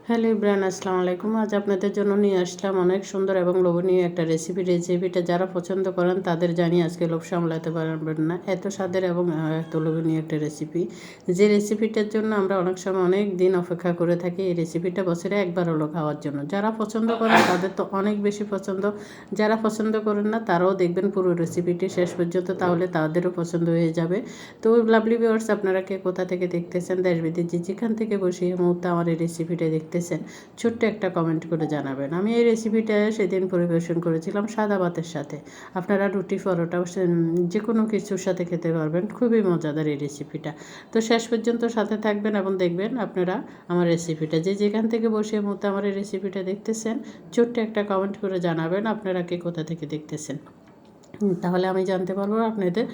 Hello Ibran, আসসালামু আলাইকুম। আজ আপনাদের জন্য নিয়ে আসলাম অনেক সুন্দর এবং লোভনীয় একটা রেসিপিটা যারা পছন্দ করেন তাদের জানি আজকে লোভ সামলাতে পারবেন না। এত স্বাদের এবং এত লোভনীয় একটা রেসিপি, যে রেসিপিটার জন্য আমরা অনেক সময় অনেক দিন অপেক্ষা করে থাকি। এই রেসিপিটা বছরে একবার হলো খাওয়ার জন্য। যারা পছন্দ করেন তাদের তো অনেক বেশি পছন্দ, যারা পছন্দ করেন না তারাও দেখবেন পুরো রেসিপিটি শেষ পর্যন্ত, তাহলে তাদেরও পছন্দ হয়ে যাবে। তো লাভলি ভিউয়ার্স, আপনারা কে কোথা থেকে দেখতেছেন, দেশ বিদেশে যেখান থেকে বসে এই মুহূর্তে আমার এই রেসিপিটা দেখতেছেন, ছোট্ট একটা কমেন্ট করে জানাবেন। আমি এই রেসিপিটা সেদিন পরিবেশন করেছিলাম সাদা ভাতের সাথে। আপনারা রুটি পরোটা যে কোনো কিছুর সাথে খেতে পারবেন। খুবই মজাদার এই রেসিপিটা। তো শেষ পর্যন্ত সাথে থাকবেন এবং দেখবেন আপনারা আমার রেসিপিটা, যে যেখান থেকে বসে এই মুহূর্তে আমার এই রেসিপিটা দেখতেছেন, ছোট্ট একটা কমেন্ট করে জানাবেন আপনারা কে কোথা থেকে দেখতেছেন। তাহলে আমি জানতে পারবো আপনাদের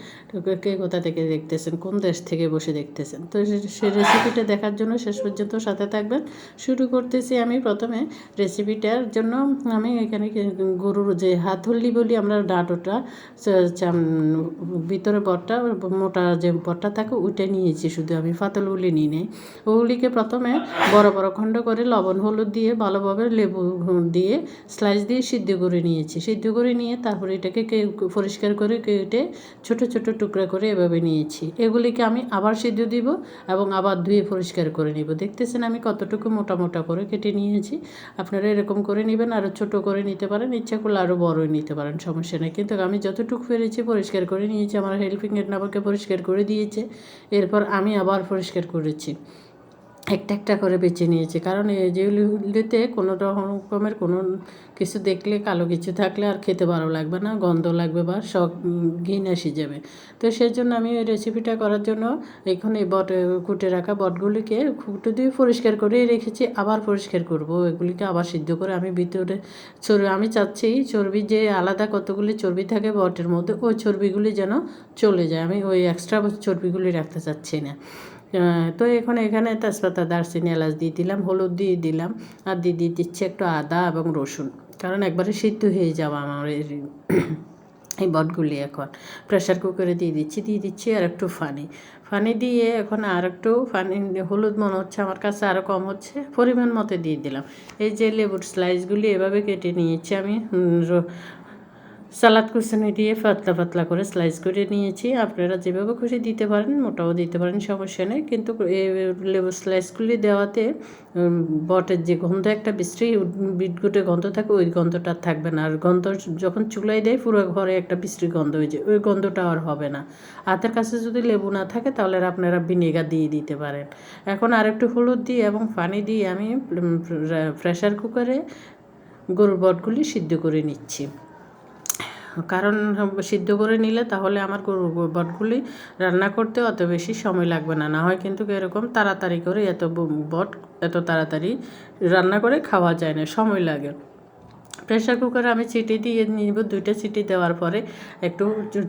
কে কোথা থেকে দেখতেছেন, কোন দেশ থেকে বসে দেখতেছেন। তো সেই রেসিপিটা দেখার জন্য শেষ পর্যন্ত সাথে থাকবেন। শুরু করতেছি আমি প্রথমে। রেসিপিটার জন্য আমি এখানে গরুর যে হাতহল্লি বলি আমরা, ডাঁটোটা ভিতরে বটটা মোটা যে বটটা থাকে ওইটা নিয়েছি শুধু, আমি পাতলগুলি নিই নেই। ওগুলিকে প্রথমে বড় বড় খণ্ড করে লবণ হলুদ দিয়ে ভালোভাবে লেবু দিয়ে স্লাইস দিয়ে সিদ্ধ করে নিয়েছি। সিদ্ধ করে নিয়ে তারপরে এটাকে পরিষ্কার করে কেটে ছোট ছোট টুকরা করে এভাবে নিয়েছি। এগুলিকে আমি আবার সিদ্ধ দিব এবং আবার ধুয়ে পরিষ্কার করে নিব। দেখতেছেন আমি কতটুকু মোটা মোটা করে কেটে নিয়েছি। আপনারা এরকম করে নেবেন, আরও ছোট করে নিতে পারেন, ইচ্ছা করলে আরও বড়ই নিতে পারেন, সমস্যা নেই। কিন্তু আমি যতটুকু পেরেছি পরিষ্কার করে নিয়েছি। আমার হেল্পিং হ্যান্ড আমাকে পরিষ্কার করে দিয়েছে, এরপর আমি আবার পরিষ্কার করেছি। একটা একটা করে বেছে নিয়েছি, কারণ এই যেগুলিতে কোনো রকমের কোনো কিছু দেখলে, কালো কিছু থাকলে আর খেতে ভালো লাগবে না, গন্ধ লাগবে বা সব ঘিন এসে যাবে। তো সেই জন্য আমি ওই রেসিপিটা করার জন্য এখন এই কুটে রাখা বটগুলিকে খুঁটো দিয়ে পরিষ্কার করে রেখেছি। আবার পরিষ্কার করব, এগুলিকে আবার সিদ্ধ করে আমি ভিতরে আমি চাচ্ছি চর্বি, যে আলাদা কতগুলি চর্বি থাকে বটের মধ্যে, ওই চর্বিগুলি যেন চলে যায়। আমি ওই এক্সট্রা চর্বিগুলি রাখতে চাচ্ছি না। তো এখন এখানে তেজপাতা, দারচিনি, এলাচ দিয়ে দিলাম, হলুদ দিয়ে দিলাম, আর দিয়ে দিচ্ছি একটু আদা এবং রসুন, কারণ একবারে সিদ্ধ হয়ে যাওয়া আমার এই বটগুলি। এখন প্রেশার কুকারে দিয়ে দিচ্ছি আর একটু পানি দিয়ে এখন আর একটু পানি, হলুদ মনে হচ্ছে আমার কাছে আরও কম হচ্ছে, পরিমাণ মতো দিয়ে দিলাম। এই যে লেবুর স্লাইসগুলি এভাবে কেটে নিয়েছি আমি, সালাদ কুচনি দিয়ে পাতলা পাতলা করে স্লাইস করে নিয়েছি। আপনারা যেভাবে খুশি দিতে পারেন, মোটাও দিতে পারেন, সমস্যা নেই। কিন্তু লেবু স্লাইসগুলি দেওয়াতে বটের যে গন্ধ, একটা বিশ্রী বিটগুটে গন্ধ থাকে, ওই গন্ধটা থাকবে না। আর গন্ধ যখন চুলাই দেয় পুরো ঘরে একটা বিশ্রী গন্ধ হয়ে যায়, ওই গন্ধটা আর হবে না। হাতের কাছে যদি লেবু না থাকে তাহলে আপনারা ভিনেগার দিয়ে দিতে পারেন। এখন আরেকটু হলুদ দিয়ে এবং পানি দিয়ে আমি প্রেশার কুকারে গরুর বটগুলি সিদ্ধ করে নিচ্ছি। কারণ সিদ্ধ করে নিলে তাহলে আমার বটগুলি রান্না করতে অত বেশি সময় লাগবে না। না হয় কিন্তু এরকম তাড়াতাড়ি করে বট এত তাড়াতাড়ি রান্না করে খাওয়া যায় না, সময় লাগে। প্রেশার কুকারে আমি সিটি দিয়ে নিব। 2টা সিটি দেওয়ার পরে একটু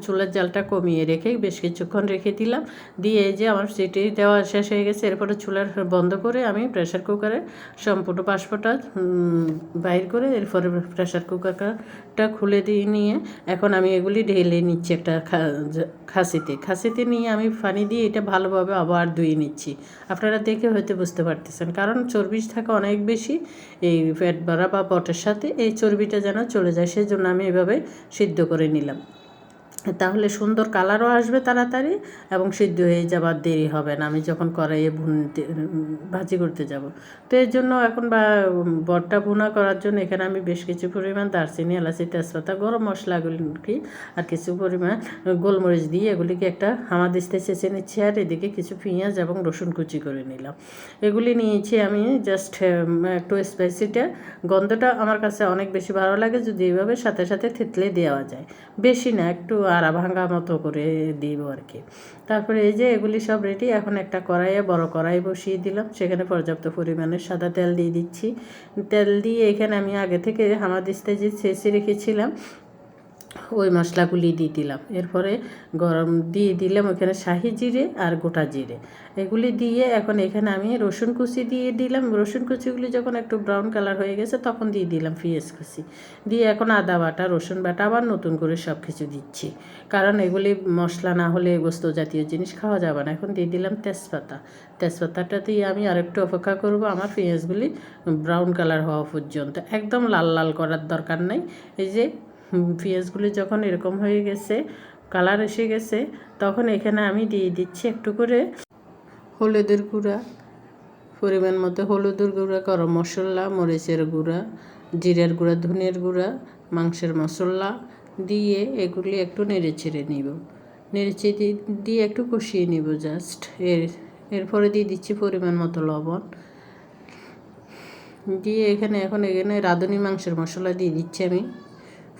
চুলার জালটা কমিয়ে রেখে বেশ কিছুক্ষণ রেখে দিলাম। দিয়ে এই যে আমার সিটি দেওয়া শেষ হয়ে গেছে, এরপরে চুলার বন্ধ করে আমি প্রেশার কুকারে সম্পূর্ণ বাষ্পটা বাইর করে এরপরে প্রেশার কুকারটা খুলে দিয়ে নিয়ে এখন আমি এগুলি ঢেলে নিচ্ছি একটা খাসিতে নিয়ে আমি পানি দিয়ে এটা ভালোভাবে আবার ধুয়ে নিচ্ছি। আপনারা দেখে হয়তো বুঝতে পারতেছেন, কারণ চর্বি থাকে অনেক বেশি এই ফ্যাট বাড়া বা বটের সাথে, এই চর্বিটা যেন চলে যায়, সেই জন্য আমি এভাবে সিদ্ধ করে নিলাম। তাহলে সুন্দর কালারও আসবে তাড়াতাড়ি এবং সিদ্ধ হয়ে যাবার দেরি হবে না আমি যখন কড়াইয়ে ভাজি করতে যাব। তো এর জন্য এখন বটটা ভুনা করার জন্য এখানে আমি বেশ কিছু পরিমাণ দারচিনি, এলাচি, তেজপাতা, গরম মশলাগুলি আর কিছু পরিমাণ গোলমরিচ দিয়ে এগুলিকে একটা হামাদিস্তে চেঁচে নিচ্ছি। আর এদিকে কিছু পেঁয়াজ এবং রসুন কুচি করে নিলাম। এগুলি নিয়েছি আমি জাস্ট একটু স্পাইসিটা, গন্ধটা আমার কাছে অনেক বেশি ভালো লাগে যদি এইভাবে সাথে সাথে থেতলে দেওয়া যায়, বেশি না, একটু আড়া ভাঙা মতো করে দিব আর কি। তারপরে এই যে এগুলি সব রেডি। এখন একটা বড় কড়াই বসিয়ে দিলাম, সেখানে পর্যাপ্ত পরিমাণে সাদা তেল দিয়ে দিচ্ছি। তেল দিয়ে এখানে আমি আগে থেকে হামাদিস্তায় যে ছেঁচে রেখেছিলাম ওই মশলাগুলি দিয়ে দিলাম। এরপরে গরম দিয়ে দিলাম ওখানে শাহি জিরে আর গোটা জিরে, এগুলি দিয়ে এখন এখানে আমি রসুন কুচি দিয়ে দিলাম। রসুন কুচিগুলি যখন একটু ব্রাউন কালার হয়ে গেছে তখন দিয়ে দিলাম পেঁয়াজ কুচি, দিয়ে এখন আদা বাটা রসুন বাটা আবার নতুন করে সব কিছু দিচ্ছি, কারণ এগুলি মশলা না হলে গোস্ত জাতীয় জিনিস খাওয়া যাবে না। এখন দিয়ে দিলাম তেজপাতা, তেজপাতাটা দিয়ে আমি আরেকটু অপেক্ষা করব আমার পেঁয়াজগুলি ব্রাউন কালার হওয়া পর্যন্ত, একদম লাল লাল করার দরকার নাই। এই যে পেঁয়াজগুলি যখন এরকম হয়ে গেছে, কালার এসে গেছে, তখন এখানে আমি দিয়ে দিচ্ছি একটু করে হলুদের গুঁড়া, পরিমাণ মতো হলুদের গুঁড়া, গরম মশলা, মরিচের গুঁড়া, জিরের গুঁড়া, ধনিয়ার গুঁড়া, মাংসের মশলা দিয়ে এগুলি একটু নেড়ে ছেড়ে নিব। নেড়ে চেড়ে দিয়ে একটু কষিয়ে নিব জাস্ট। এরপরে দিয়ে দিচ্ছি পরিমাণ মতো লবণ, দিয়ে এখানে রাঁধুনি মাংসের মশলা দিয়ে দিচ্ছি আমি।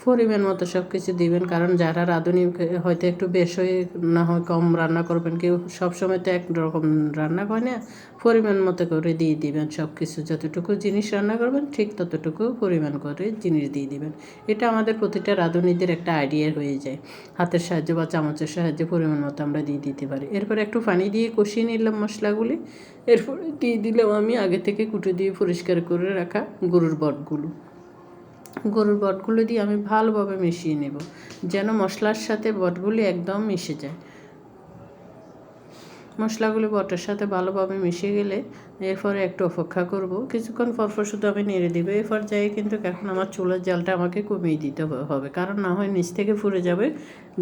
পরিমাণ মতো সব কিছু দিবেন, কারণ যারা রাঁধুনি হয়তো একটু বেশ হয়ে না হয় কম রান্না করবেন, কেউ সবসময় তো একরকম রান্না করে না, পরিমাণ মতো করে দিয়ে দিবেন সব কিছু। যতটুকু জিনিস রান্না করবেন ঠিক ততটুকু পরিমাণ করে জিনিস দিয়ে দিবেন। এটা আমাদের প্রতিটা রাঁধুনিদের একটা আইডিয়া হয়ে যায়, হাতের সাহায্যে বা চামচের সাহায্যে পরিমাণ মতো আমরা দিয়ে দিতে পারি। এরপর একটু পানি দিয়ে কষিয়ে নিলাম মশলাগুলি। এরপরে দিয়ে দিলাম আমি আগে থেকে কুটে দিয়ে পরিষ্কার করে রাখা গরুর বটগুলো দিয়ে আমি ভালোভাবে মিশিয়ে নেব, যেন মশলার সাথে বটগুলি একদম মিশে যায়। মশলাগুলি বটের সাথে ভালোভাবে মিশে গেলে এরপরে একটু অপেক্ষা করব, কিছুক্ষণ পরপর শুধু আমি নেড়ে দেবো। এই পর্যায়ে কিন্তু এখন আমার চুলার জালটা আমাকে কমিয়ে দিতে হবে, কারণ না হয় নিচ থেকে ফুরে যাবে,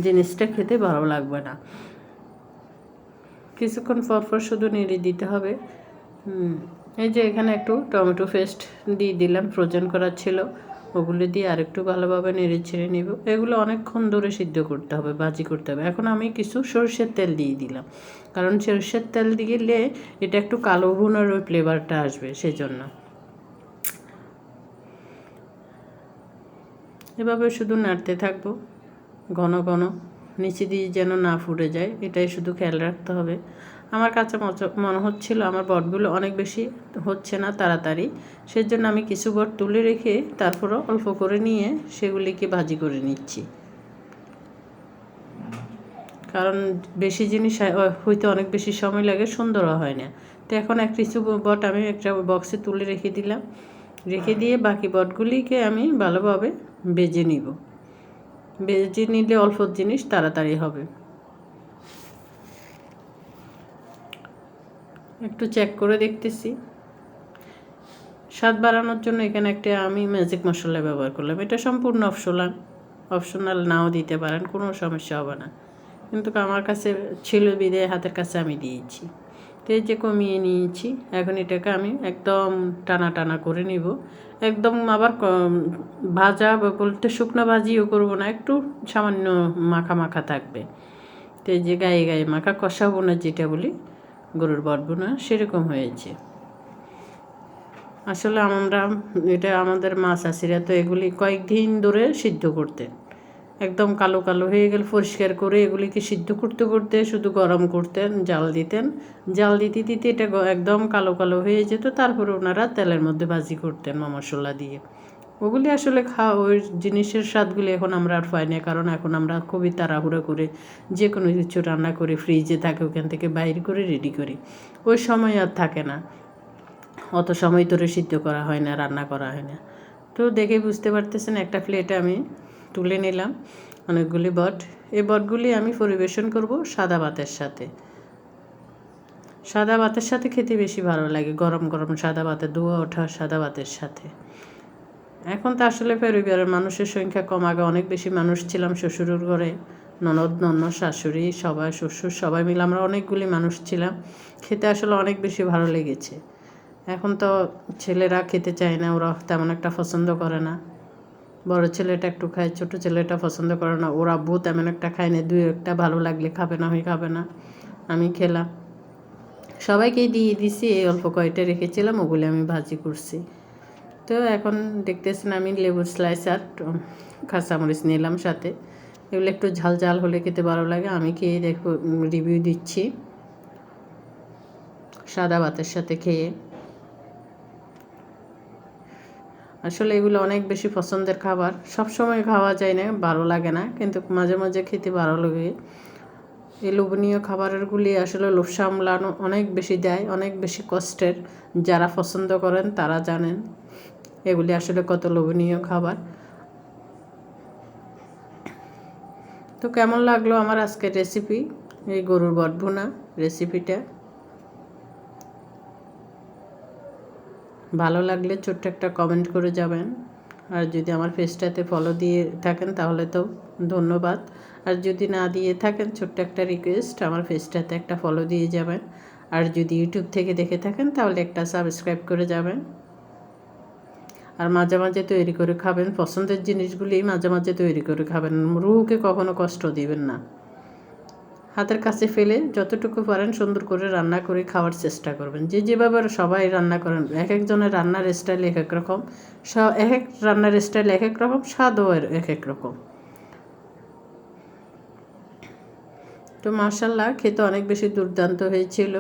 জিনিসটা খেতে ভালো লাগবে না। কিছুক্ষণ পরপর শুধু নেড়ে দিতে হবে। এই যে এখানে একটু টমেটো পেস্ট দিয়ে দিলাম, ফ্রোজেন করা ছিল, ওগুলো দিয়ে আরেকটু ভালোভাবে নেড়ে ছেড়ে নেব। এগুলো অনেকক্ষণ ধরে সিদ্ধ করতে হবে, ভাজি করতে হবে। এখন আমি কিছু সরষের তেল দিয়ে দিলাম, কারণ সরষের তেল দিলে এটা একটু কালো ভুনার ওই ফ্লেভারটা আসবে, সেজন্য। এভাবে শুধু নাড়তে থাকবো ঘন ঘন, নিচে দিয়ে যেন না ফুটে যায়, এটাই শুধু খেয়াল রাখতে হবে। আমার কাছে মনে হচ্ছিল আমার বটগুলো অনেক বেশি হচ্ছে না তাড়াতাড়ি, সেজন্য আমি কিছু বট তুলে রেখে তারপরও অল্প করে নিয়ে সেগুলিকে ভাজি করে নিচ্ছি, কারণ বেশি জিনিস হইতে অনেক বেশি সময় লাগে, সুন্দরও হয় না। তো এখন কিছু বট আমি একটা বক্সে তুলে রেখে দিলাম, রেখে দিয়ে বাকি বটগুলিকে আমি ভালোভাবে ভেজে নিব। ভেজে নিলে অল্প জিনিস তাড়াতাড়ি হবে। একটু চেক করে দেখতেছি। স্বাদ বাড়ানোর জন্য এখানে একটা আমি ম্যাজিক মশলা ব্যবহার করলাম, এটা সম্পূর্ণ অপশনাল নাও দিতে পারেন, কোনো সমস্যা হবে না, কিন্তু আমার কাছে ছিল বিদায় হাতের কাছে আমি দিয়েছি। তো এই যে কমিয়ে নিয়েছি, এখন এটাকে আমি একদম টানা টানা করে নিব। একদম আবার ভাজা বলতে শুকনো ভাজিও করব না, একটু সামান্য মাখা মাখা থাকবে। তো এই যে গায়ে গায়ে মাখা কষা বোনা যেটা বলি, গরুর বট বোনা, সেরকম হয়েছে। আসলে এটা আমাদের মাছ চাষিরা তো এগুলি কয়েকদিন ধরে সিদ্ধ করতেন, একদম কালো কালো হয়ে গেলে পরিষ্কার করে এগুলিকে সিদ্ধ করতে করতে শুধু গরম করতেন, জাল দিতেন, জাল দিতে দিতে এটা একদম কালো কালো হয়ে যেত। তারপরে ওনারা তেলের মধ্যে ভাজি করতেন মশলা দিয়ে। ওগুলি আসলে ওই জিনিসের স্বাদগুলি এখন আমরা আর পাই না, কারণ এখন আমরা খুবই তাড়াহুড়ো করে যে কোনো কিছু রান্না করে ফ্রিজে থাকে ওখান থেকে বাইর করে রেডি করি, ওই সময় আর থাকে না, অত সময় ধরে সিদ্ধ করা হয় না, রান্না করা হয় না। তো দেখে বুঝতে পারতেছেন একটা প্লেটে আমি তুলে নিলাম অনেকগুলি বট। এই বটগুলি আমি পরিবেশন করব সাদা ভাতের সাথে। সাদা ভাতের সাথে খেতে বেশি ভালো লাগে, গরম গরম সাদা ভাতের ধোয়া ওঠা সাদা ভাতের সাথে। এখন তো আসলে পরিবারের মানুষের সংখ্যা কম, আগে অনেক বেশি মানুষ ছিলাম শ্বশুরের ঘরে, ননদ শাশুড়ি সবাই, শ্বশুর সবাই মিলে আমরা অনেকগুলি মানুষ ছিলাম, খেতে আসলে অনেক বেশি ভালো লেগেছে। এখন তো ছেলেরা খেতে চায় না, ওরা তেমন একটা পছন্দ করে না। বড় ছেলেটা একটু খায়, ছোট ছেলেটা পছন্দ করে না, ওরা আব্বু তেমন একটা খায় না, দুই একটা ভালো লাগলে খাবে, না হয় খাবে না। আমি খেলাম, সবাইকেই দিয়ে দিছি, এই অল্প কয়টা রেখেছিলাম ওগুলি আমি ভাজি করছি। তো এখন দেখতেছেন আমি লেবুর স্লাইস আর কাঁচামরিচ নিলাম সাথে, এগুলো একটু ঝাল ঝাল হলে খেতে ভালো লাগে। আমি খেয়ে দেখো রিভিউ দিচ্ছি সাদা ভাতের সাথে খেয়ে। আসলে এগুলো অনেক বেশি পছন্দের খাবার, সব সময় খাওয়া যায় না, ভালো লাগে না, কিন্তু মাঝে মাঝে খেতে ভালো লাগে। এই লোভনীয় খাবারগুলি আসলে লোভ সামলানো অনেক বেশি দেয়, অনেক বেশি কষ্টের। যারা পছন্দ করেন তারা জানেন এগুলি আসলে কত লোভনীয় খাবার। তো কেমন লাগলো আমার আজকের রেসিপি, এই গরুর বটভুনা রেসিপিটা? ভালো লাগলে ছোট্ট একটা কমেন্ট করে যাবেন। আর যদি আমার পেজটাতে ফলো দিয়ে থাকেন তাহলে তো ধন্যবাদ। আর যদি না দিয়ে থাকেন, ছোট্ট একটা রিকোয়েস্ট, আমার পেজটাতে একটা ফলো দিয়ে যাবেন। আর যদি ইউটিউব থেকে দেখে থাকেন তাহলে একটা সাবস্ক্রাইব করে যাবেন। আর মাঝে মাঝে তৈরি করে খাবেন, পছন্দের জিনিসগুলি মাঝে মাঝে তৈরি করে খাবেন, রুহুকে কখনো কষ্ট দিবেন না। হাতের কাছে ফেলে যতটুকু পারেন সুন্দর করে রান্না করে খাওয়ার চেষ্টা করবেন। যে যেভাবে সবাই রান্না করেন, এক একজনের রান্নার স্টাইল এক এক রকম, এক এক রান্নার স্টাইল এক এক রকম, স্বাদও এক এক রকম। তো মাশাআল্লাহ, খেতে অনেক বেশি দুর্দান্ত হয়েছিল।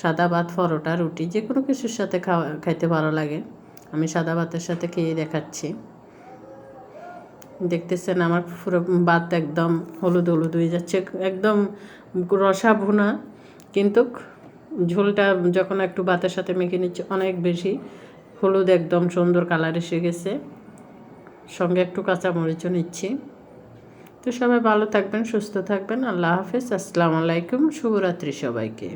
সাদা ভাত, পরোটা, রুটি যে কোনো কিছুর সাথে খাইতে ভালো লাগে। আমি সাদা ভাতের সাথে খেয়ে দেখাচ্ছি। দেখতেছেন আমার পুরো ভাত একদম হলুদ হলুদ হয়ে যাচ্ছে, একদম রসা ভুনা, কিন্তু ঝোলটা যখন একটু ভাতের সাথে মেখে নিচ্ছে অনেক বেশি হলুদ, একদম সুন্দর কালার এসে গেছে। সঙ্গে একটু কাঁচামরিচও নিচ্ছি। তো সবাই ভালো থাকবেন, সুস্থ থাকবেন। আল্লাহ হাফেজ, আসসালামু আলাইকুম, শুভরাত্রি সবাইকে।